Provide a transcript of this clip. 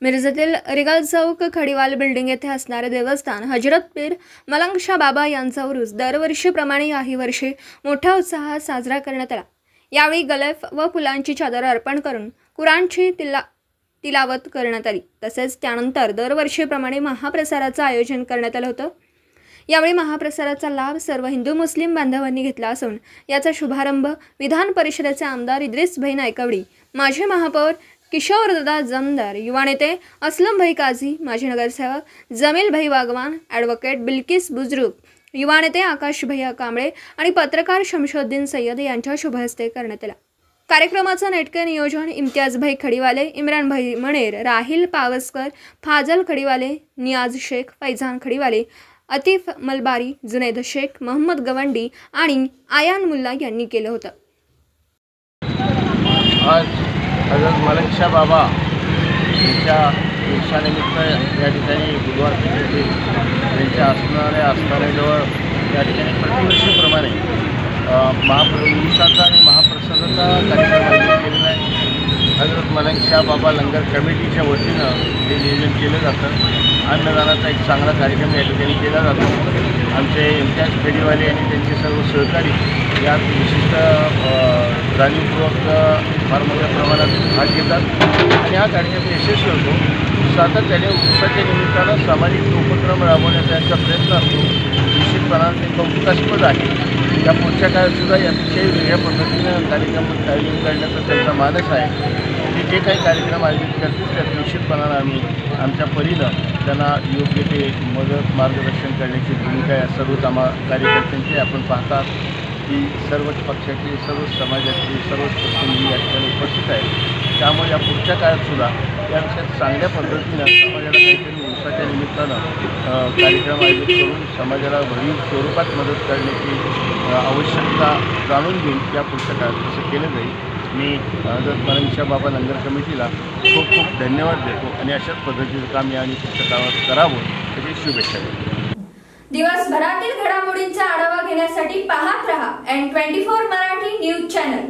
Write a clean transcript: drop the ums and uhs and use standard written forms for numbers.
मिरजेतील रिगल चौक खडीवाल बिल्डिंग येथे असणारे देवस्थान हजरत पीर मलंग शाह बाबा यांचा उरूस दरवर्षीप्रमाणे याही वर्षी मोठ्या उत्साहात साजरा करण्यात आला। यावेळी गलेफ व फुलांची चादर अर्पण करून कुराणची तिलावत करण्यात आली। तसेच त्यानंतर दरवर्षीप्रमाणे महाप्रसाराचं आयोजन करण्यात आलं होतं। यावेळी महाप्रसाराचा लाभ सर्व हिंदू मुस्लिम बांधवांनी घेतला असून याचा शुभारंभ विधान परिषदेचे आमदार इद्रिस भाई नायकवडी, माजी महापौर किशोरदादा जमदार, युवा नेते असलम भाई काझी, माजी नगरसेवक जमील भाई वागवान, ॲडव्होकेट बिल्किस बुजुर्ग, युवा नेते आकाश भैया कांबळे आणि पत्रकार शमशुद्दीन सय्यद यांच्या शुभहस्ते करण्यात आला। कार्यक्रमाचं नेटके नियोजन इम्तियाज भाई खडीवाले, इम्रान भाई मणेर, राहिल पावसकर, फाजल खडीवाले, नियाज शेख, फैजान खडीवाले, अतिफ मलबारी, जुनैद शेख, मोहम्मद गवंडी आणि आयान मुल्ला यांनी केलं होतं। आज हजरत मलंग शाह बाबा यांच्या दिवसानिमित्त या ठिकाणी बुधवार पेठेतील त्यांच्या असणाऱ्या आस्थानाजवळ या ठिकाणी प्रतिवर्षीप्रमाणे महाप्रसादाचा आणि महाप्रसादाचा कार्यक्रम आयोजित केलेला आहे। हजरत मलंग शाह बाबा लंगर कमिटीच्या वतीनं हे नियोजन केलं जातं। अन्नदानाचा एक चांगला कार्यक्रम या ठिकाणी केला जातो। आमचे इम्तियाज खडीवाले आणि त्यांचे सर्व सहकारी यात विशिष्ट जाणीवपूर्वक फार मोठ्या प्रमाणात भाग घेतात आणि हा कार्यक्रम यशस्वी होतो। सातत्याने उत्सवाच्या निमित्तानं सामाजिक उपक्रम राबवण्याचा त्यांचा प्रयत्न असतो। निश्चितपणाने ते कौतुकास्पद आहे। या पुढच्या काळातसुद्धा अतिशय वेगळ्या पद्धतीनं कार्यक्रम आयोजित करण्याचा त्यांचा मानस आहे। ते जे काही कार्यक्रम आयोजित करतील त्यात निश्चितपणानं आम्ही आमच्या परीनं त्यांना योग्य ते मदत मार्गदर्शन करण्याची भूमिका आहे। सर्वच कार्यकर्त्यांची आपण पाहतात की सर्वच पक्षाचे, सर्वच समाजाचे, सर्वच प्रतिनिधी या ठिकाणी उपस्थित आहेत। त्यामुळे या पुढच्या काळातसुद्धा यापेक्षा चांगल्या पद्धतीनं समाजाला काहीतरी उत्सवाच्या निमित्तानं कार्यक्रम आयोजित करून समाजाला भरीव स्वरूपात मदत करण्याची आवश्यकता जाणून घेऊन या पुढच्या काळात तसं केलं जाईल। मी हजरत मलंग शाह बाबा लंगर कमिटीला खूप खूप धन्यवाद देतो आणि अशाच पद्धतीचं काम या आणि पुढच्या काळात करावं याची शुभेच्छा देतो। दिवसभरातील घडामोडींचा आढावा घेण्यासाठी पाहत रहा N24 मराठी न्यूज चॅनल।